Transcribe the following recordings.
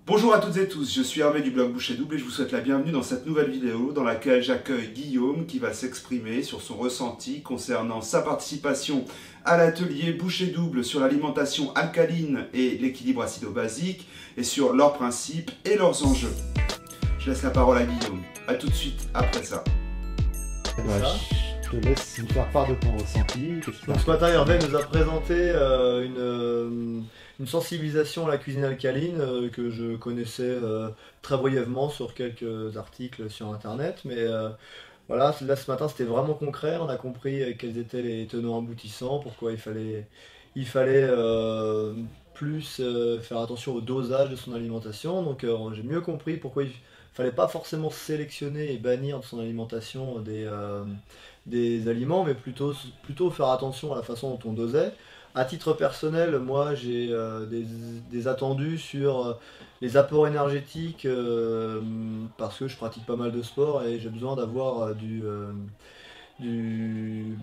Bonjour à toutes et tous, je suis Hervé du blog Boucher Double et je vous souhaite la bienvenue dans cette nouvelle vidéo dans laquelle j'accueille Guillaume qui va s'exprimer sur son ressenti concernant sa participation à l'atelier Boucher Double sur l'alimentation alcaline et l'équilibre acido-basique et sur leurs principes et leurs enjeux. Je laisse la parole à Guillaume. A tout de suite après ça. Je te laisse nous faire part de ton ressenti. Donc ce matin, Hervé nous a présenté une sensibilisation à la cuisine alcaline que je connaissais très brièvement sur quelques articles sur internet. Mais voilà, là ce matin c'était vraiment concret, on a compris quels étaient les tenants aboutissants, pourquoi il fallait plus faire attention au dosage de son alimentation. Donc j'ai mieux compris pourquoi il fallait pas forcément sélectionner et bannir de son alimentation des aliments, mais plutôt faire attention à la façon dont on dosait. À titre personnel, moi j'ai des attendus sur les apports énergétiques parce que je pratique pas mal de sport et j'ai besoin d'avoir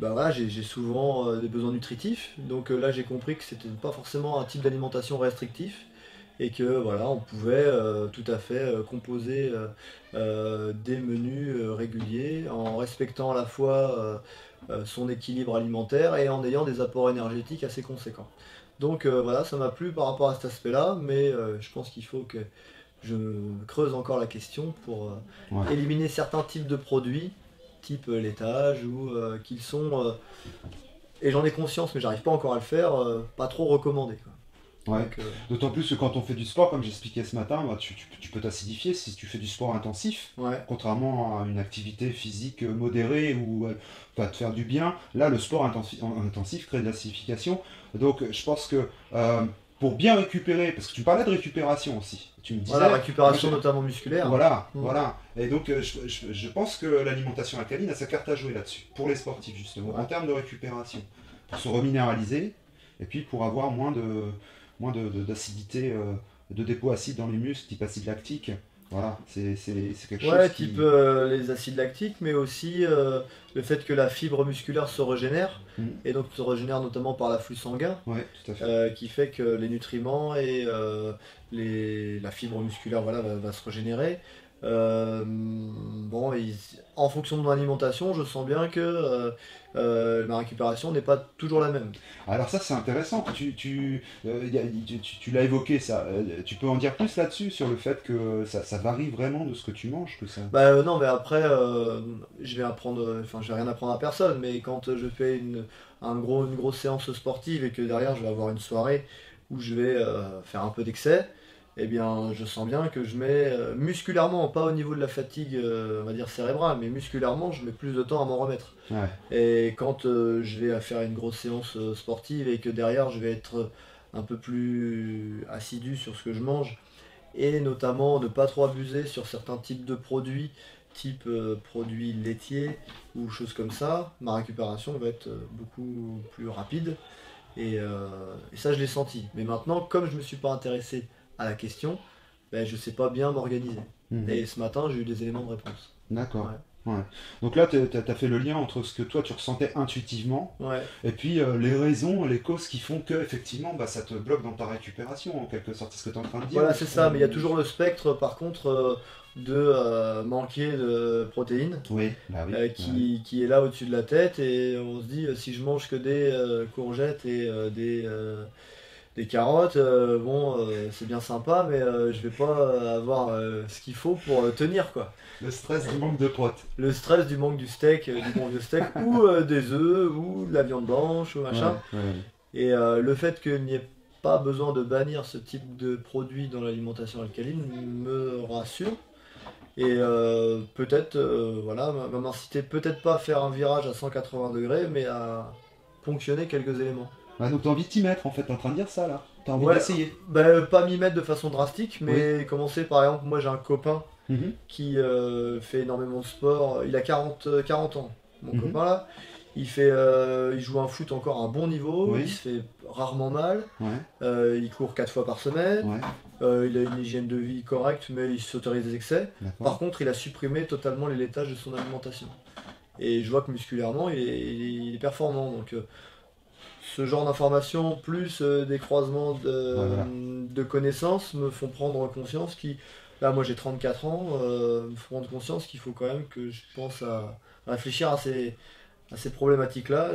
voilà, j'ai souvent des besoins nutritifs. Donc là j'ai compris que c'était pas forcément un type d'alimentation restrictif et que voilà, on pouvait tout à fait composer des menus réguliers en respectant à la fois son équilibre alimentaire et en ayant des apports énergétiques assez conséquents. Donc voilà, ça m'a plu par rapport à cet aspect-là, mais je pense qu'il faut que je creuse encore la question pour éliminer certains types de produits, type laitage, ou qu'ils sont, et j'en ai conscience mais j'arrive pas encore à le faire, pas trop recommandés, quoi. Ouais. Donc, d'autant plus que quand on fait du sport, comme j'expliquais ce matin, bah, tu peux t'acidifier si tu fais du sport intensif, ouais. contrairement à une activité physique modérée où va te faire du bien. Là, le sport intensif crée de l'acidification. Donc, je pense que pour bien récupérer, parce que tu parlais de récupération aussi, tu me disais. Voilà, récupération notamment musculaire. Voilà, voilà. Et donc, je pense que l'alimentation alcaline a sa carte à jouer là-dessus, pour les sportifs justement, en termes de récupération, pour se reminéraliser et puis pour avoir moins d'acidité, de dépôt acide dans les muscles, type acide lactique. Voilà, c'est quelque chose qui... type les acides lactiques, mais aussi le fait que la fibre musculaire se régénère, et donc se régénère notamment par l'afflux sanguin, tout à fait. qui fait que les nutriments et la fibre musculaire voilà, va se régénérer. Bon, en fonction de mon alimentation, je sens bien que ma récupération n'est pas toujours la même. Alors ça c'est intéressant, tu l'as évoqué ça, tu peux en dire plus là-dessus sur le fait que ça varie vraiment de ce que tu manges, que ça... Non, mais après je vais rien apprendre à personne, mais quand je fais une grosse séance sportive et que derrière je vais avoir une soirée où je vais faire un peu d'excès, eh bien je sens bien que je mets musculairement, pas au niveau de la fatigue on va dire cérébrale, mais musculairement je mets plus de temps à m'en remettre. Ouais. Et quand je vais faire une grosse séance sportive et que derrière je vais être un peu plus assidu sur ce que je mange, et notamment ne pas trop abuser sur certains types de produits, type produits laitiers ou choses comme ça, ma récupération va être beaucoup plus rapide. Et ça je l'ai senti. Mais maintenant, comme je ne me suis pas intéressé à la question, je ne sais pas bien m'organiser. Et ce matin, j'ai eu des éléments de réponse. D'accord. Ouais. Donc là, tu as fait le lien entre ce que toi tu ressentais intuitivement et puis les raisons, les causes qui font que effectivement ça te bloque dans ta récupération en quelque sorte. C'est ce que tu es en train de dire. Voilà, c'est ça, mais il y a toujours le spectre par contre de manquer de protéines qui est là au-dessus de la tête, et on se dit si je mange que des courgettes et des carottes, c'est bien sympa, mais je vais pas avoir ce qu'il faut pour tenir, quoi. Le stress du manque de protes. Le stress du manque du steak, du bon vieux steak, ou des œufs, ou de la viande blanche, ou machin. Et le fait qu'il n'y ait pas besoin de bannir ce type de produit dans l'alimentation alcaline me rassure. Et peut-être, voilà, va m'inciter peut-être pas à faire un virage à 180 degrés, mais à ponctionner quelques éléments. Donc t'as envie de t'y mettre en fait, t'es en train de dire ça là. T'as envie d'essayer. Pas m'y mettre de façon drastique, mais commencer par exemple, moi j'ai un copain qui fait énormément de sport, il a 40 ans, mon copain là. Il joue un foot encore à un bon niveau, il se fait rarement mal, il court 4 fois par semaine, il a une hygiène de vie correcte, mais il s'autorise des excès. Par contre, il a supprimé totalement les laitages de son alimentation. Et je vois que musculairement, il est performant. Donc, ce genre d'informations, plus des croisements Voilà. de connaissances, me font prendre conscience là moi j'ai 34 ans, me font prendre conscience qu'il faut quand même que je pense à réfléchir à ces problématiques-là,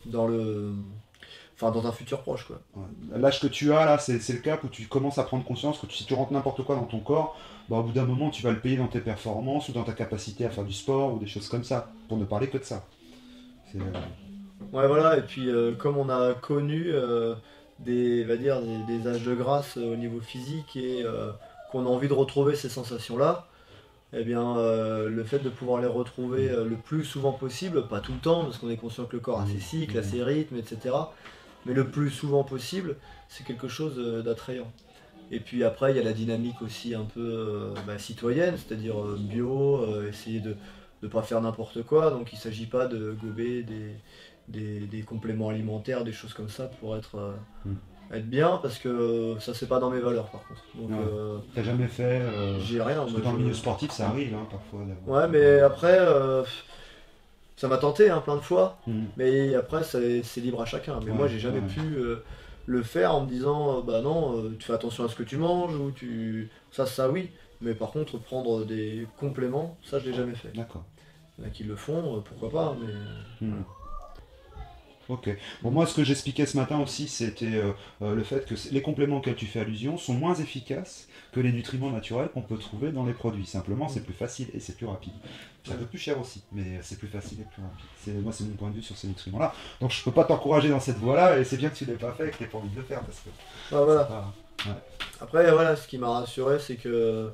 dans dans un futur proche, quoi. Ouais. L'âge que tu as là, c'est le cap où tu commences à prendre conscience que si tu rentres n'importe quoi dans ton corps, bah, au bout d'un moment tu vas le payer dans tes performances ou dans ta capacité à faire du sport ou des choses comme ça, pour ne parler que de ça. C'est, Ouais, voilà, et puis comme on a connu des âges de grâce au niveau physique et qu'on a envie de retrouver ces sensations-là, eh bien, le fait de pouvoir les retrouver le plus souvent possible, pas tout le temps, parce qu'on est conscient que le corps a ses cycles, a ses rythmes, etc. Mais le plus souvent possible, c'est quelque chose d'attrayant. Et puis après, il y a la dynamique aussi un peu citoyenne, c'est-à-dire bio, essayer de ne pas faire n'importe quoi. Donc il ne s'agit pas de gober des compléments alimentaires, des choses comme ça pour être bien, parce que ça c'est pas dans mes valeurs par contre. Donc ouais. T'as jamais fait j'ai rien. parce que dans le milieu sportif, ça arrive hein, parfois. Ouais, mais après, ça m'a tenté hein, plein de fois. Mm. Mais après, c'est libre à chacun. Mais moi, j'ai jamais pu le faire en me disant, bah non, tu fais attention à ce que tu manges ou tu. Ça oui. Mais par contre, prendre des compléments, ça, je l'ai jamais fait. D'accord. Il y en a qui le font, pourquoi pas. Mais Ok. Bon, moi, ce que j'expliquais ce matin aussi, c'était le fait que les compléments auxquels tu fais allusion sont moins efficaces que les nutriments naturels qu'on peut trouver dans les produits. Simplement, c'est plus facile et c'est plus rapide. C'est un peu plus cher aussi, mais c'est plus facile et plus rapide. Moi, c'est mon point de vue sur ces nutriments-là. Donc, je peux pas t'encourager dans cette voie-là, et c'est bien que tu l'aies pas fait et que tu n'aies pas envie de le faire. Parce que voilà. Ouais. Après, voilà, ce qui m'a rassuré, c'est que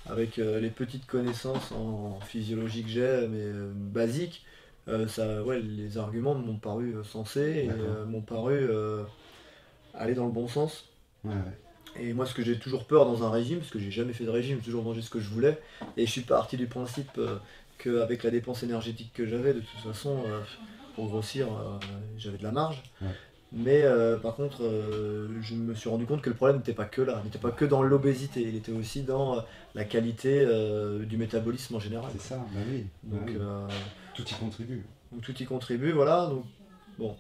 avec les petites connaissances en physiologie que j'ai, mais basiques, les arguments m'ont paru sensés et m'ont paru aller dans le bon sens. Ouais. Et moi, ce que j'ai toujours peur dans un régime, parce que j'ai jamais fait de régime, j'ai toujours mangé ce que je voulais, et je suis parti du principe qu'avec la dépense énergétique que j'avais, de toute façon, pour grossir, j'avais de la marge. Ouais. Mais par contre, je me suis rendu compte que le problème n'était pas que là, n'était pas que dans l'obésité, il était aussi dans la qualité du métabolisme en général. C'est ça, bah oui. Donc, oui. Tout y contribue. Donc tout y contribue, voilà. Donc, bon.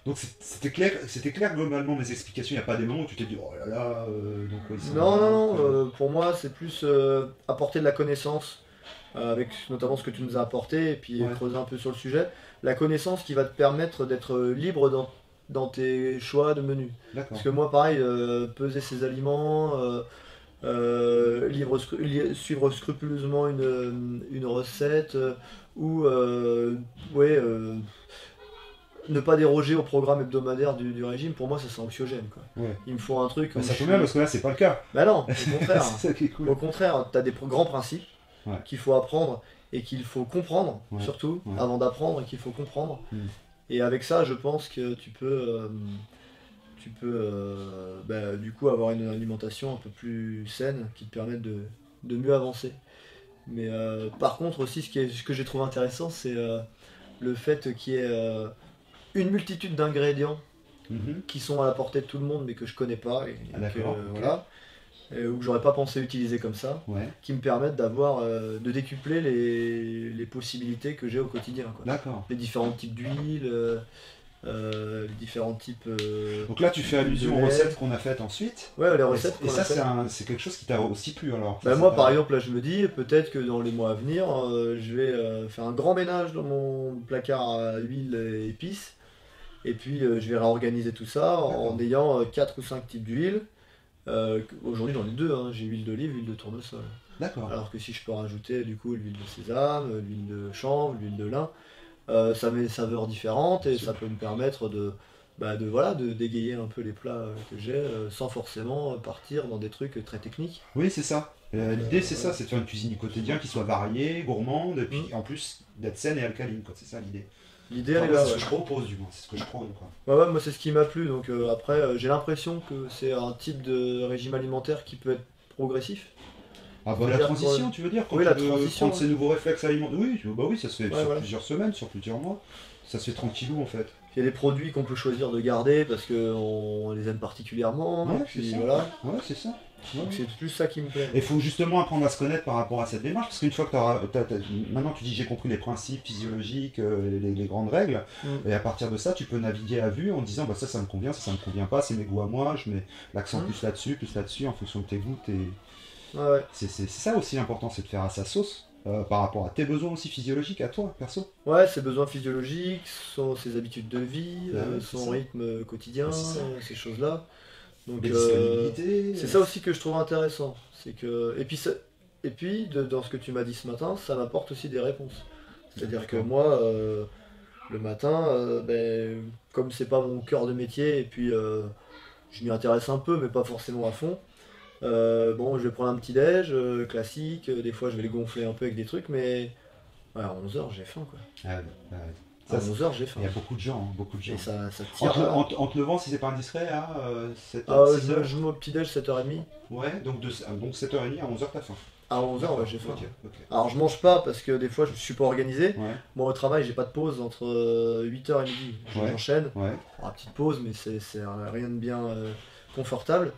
Donc c'était clair globalement mes explications, il n'y a pas des moments où tu t'es dit oh là là, donc oui, Non, pour moi c'est plus apporter de la connaissance, avec notamment ce que tu nous as apporté, et puis creuser un peu sur le sujet. La connaissance qui va te permettre d'être libre dans tes choix de menu. Parce que moi pareil, peser ses aliments, suivre scrupuleusement une recette, ou ne pas déroger au programme hebdomadaire du régime, pour moi ça c'est anxiogène quoi. Ouais. Il me faut un truc. Ça tombe bien parce que là c'est pas le cas. Bah non, au contraire. C'est ça qui est cool. Au contraire, tu as des grands principes qu'il faut apprendre et qu'il faut comprendre, surtout, avant d'apprendre et qu'il faut comprendre. Et avec ça, je pense que tu peux du coup avoir une alimentation un peu plus saine qui te permette de mieux avancer. Mais par contre aussi, ce que j'ai trouvé intéressant, c'est le fait qu'il y ait une multitude d'ingrédients qui sont à la portée de tout le monde mais que je connais pas ou que j'aurais pas pensé utiliser comme ça, qui me permettent de décupler les possibilités que j'ai au quotidien quoi. D'accord. Les différents types d'huile, les différents types donc là tu fais allusion aux recettes qu'on a faites ensuite. Ouais, les recettes et ça c'est quelque chose qui t'a aussi plu alors. Moi par exemple là je me dis peut-être que dans les mois à venir je vais faire un grand ménage dans mon placard à huile et épices, et puis je vais réorganiser tout ça en ayant 4 ou 5 types d'huile. Aujourd'hui j'en ai 2, j'ai huile d'olive, huile de tournesol. D'accord. Alors que si je peux rajouter du coup l'huile de sésame, l'huile de chanvre, l'huile de lin, ça met des saveurs différentes et ça peut me permettre de dégayer un peu les plats que j'ai sans forcément partir dans des trucs très techniques. Oui, c'est ça. L'idée c'est ça, c'est de faire une cuisine du quotidien qui soit variée, gourmande, et puis en plus d'être saine et alcaline, quoi. C'est ça l'idée. L'idée elle est là. C'est ce que je propose du moins, c'est ce que je prône quoi. Ouais, moi c'est ce qui m'a plu, donc après j'ai l'impression que c'est un type de régime alimentaire qui peut être progressif. Ah bah la transition tu veux dire, quand oui, tu veux prendre ces nouveaux réflexes alimentaires, oui, ça se fait sur voilà. plusieurs semaines, sur plusieurs mois, ça se fait tranquillou en fait. Il y a des produits qu'on peut choisir de garder parce qu'on les aime particulièrement. Ouais, Et puis c'est ça. voilà. Ouais, c'est ça. Ouais. Donc c'est plus ça qui me plaît. Et il faut justement apprendre à se connaître par rapport à cette démarche, parce qu'une fois que maintenant tu dis j'ai compris les principes physiologiques, les grandes règles, et à partir de ça tu peux naviguer à vue en disant bah ça me convient, ça me convient pas, c'est mes goûts à moi, je mets l'accent plus là-dessus, en fonction de tes goûts. Ouais. C'est ça aussi l'important, c'est de faire à sa sauce. Par rapport à tes besoins aussi physiologiques à toi, perso. Ouais, ses besoins physiologiques, ses habitudes de vie, c'est son ça. rythme quotidien, ces choses-là. Donc Les disponibilités. c'est ça aussi que je trouve intéressant. C'est que et puis dans ce que tu m'as dit ce matin, ça m'apporte aussi des réponses. C'est-à-dire que moi, le matin, comme c'est pas mon cœur de métier, et puis je m'y intéresse un peu, mais pas forcément à fond. Bon, je vais prendre un petit déj classique, des fois je vais le gonfler un peu avec des trucs, mais ouais, à 11h j'ai faim quoi. À 11h j'ai faim. Il y a beaucoup de gens, Et ça tire. En te levant, si c'est pas indiscret, à 7h, Ah, 6h. je mets au petit déj 7h30. Ouais, donc 7h30 à 11h t'as faim. À 11h ouais, j'ai faim. Ok. Alors je mange pas parce que des fois je suis pas organisé. Ouais. Moi au travail j'ai pas de pause entre 8h et midi. J'enchaîne. Ouais. Alors, petite pause mais c'est rien de bien confortable.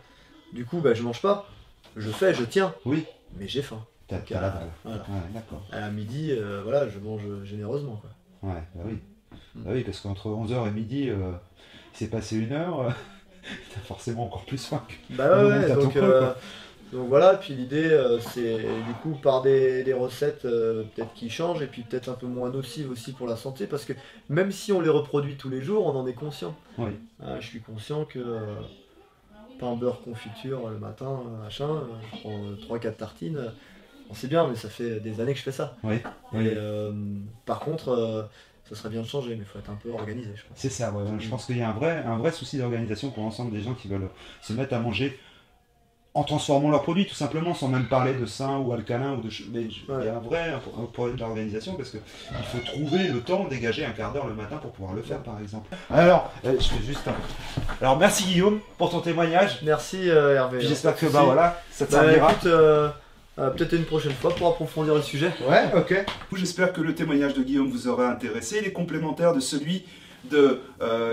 Du coup je mange pas. Je tiens. Oui. Mais j'ai faim. T'as la dalle. Voilà. Ouais, d'accord. À midi, voilà, je mange généreusement quoi. Ouais, bah oui. Bah oui, parce qu'entre 11h et midi, il s'est passé 1 heure, t'as forcément encore plus faim. Bah ouais, donc voilà, puis l'idée c'est du coup par des recettes peut-être qui changent et puis peut-être un peu moins nocives aussi pour la santé parce que même si on les reproduit tous les jours, on en est conscient. Oui. Je suis conscient que pain, beurre, confiture le matin, machin, je prends 3-4 tartines, c'est bien mais ça fait des années que je fais ça. Oui. Et par contre, ça serait bien de changer, mais il faut être un peu organisé, je pense. C'est ça, ouais. Je pense qu'il y a un vrai souci d'organisation pour l'ensemble des gens qui veulent se mettre à manger en transformant leurs produits, tout simplement, sans même parler de sain ou alcalin. Mais il y a un vrai problème d'organisation parce qu'il faut trouver le temps, dégager un quart d'heure le matin pour pouvoir le faire, par exemple. Alors, je fais juste un... Alors, merci Guillaume pour ton témoignage. Merci Hervé. J'espère que voilà, ça te servira. Écoute, peut-être une prochaine fois pour approfondir le sujet. Ouais, ok. J'espère que le témoignage de Guillaume vous aura intéressé. Il est complémentaire de celui de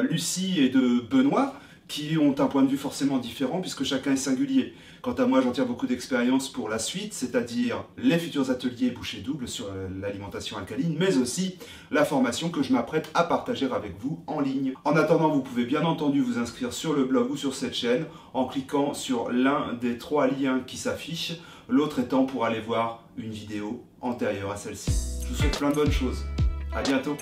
Lucie et de Benoît, qui ont un point de vue forcément différent, puisque chacun est singulier. Quant à moi, j'en tire beaucoup d'expérience pour la suite, c'est-à-dire les futurs ateliers bouchées doubles sur l'alimentation alcaline, mais aussi la formation que je m'apprête à partager avec vous en ligne. En attendant, vous pouvez bien entendu vous inscrire sur le blog ou sur cette chaîne en cliquant sur l'un des 3 liens qui s'affichent, l'autre étant pour aller voir une vidéo antérieure à celle-ci. Je vous souhaite plein de bonnes choses. À bientôt.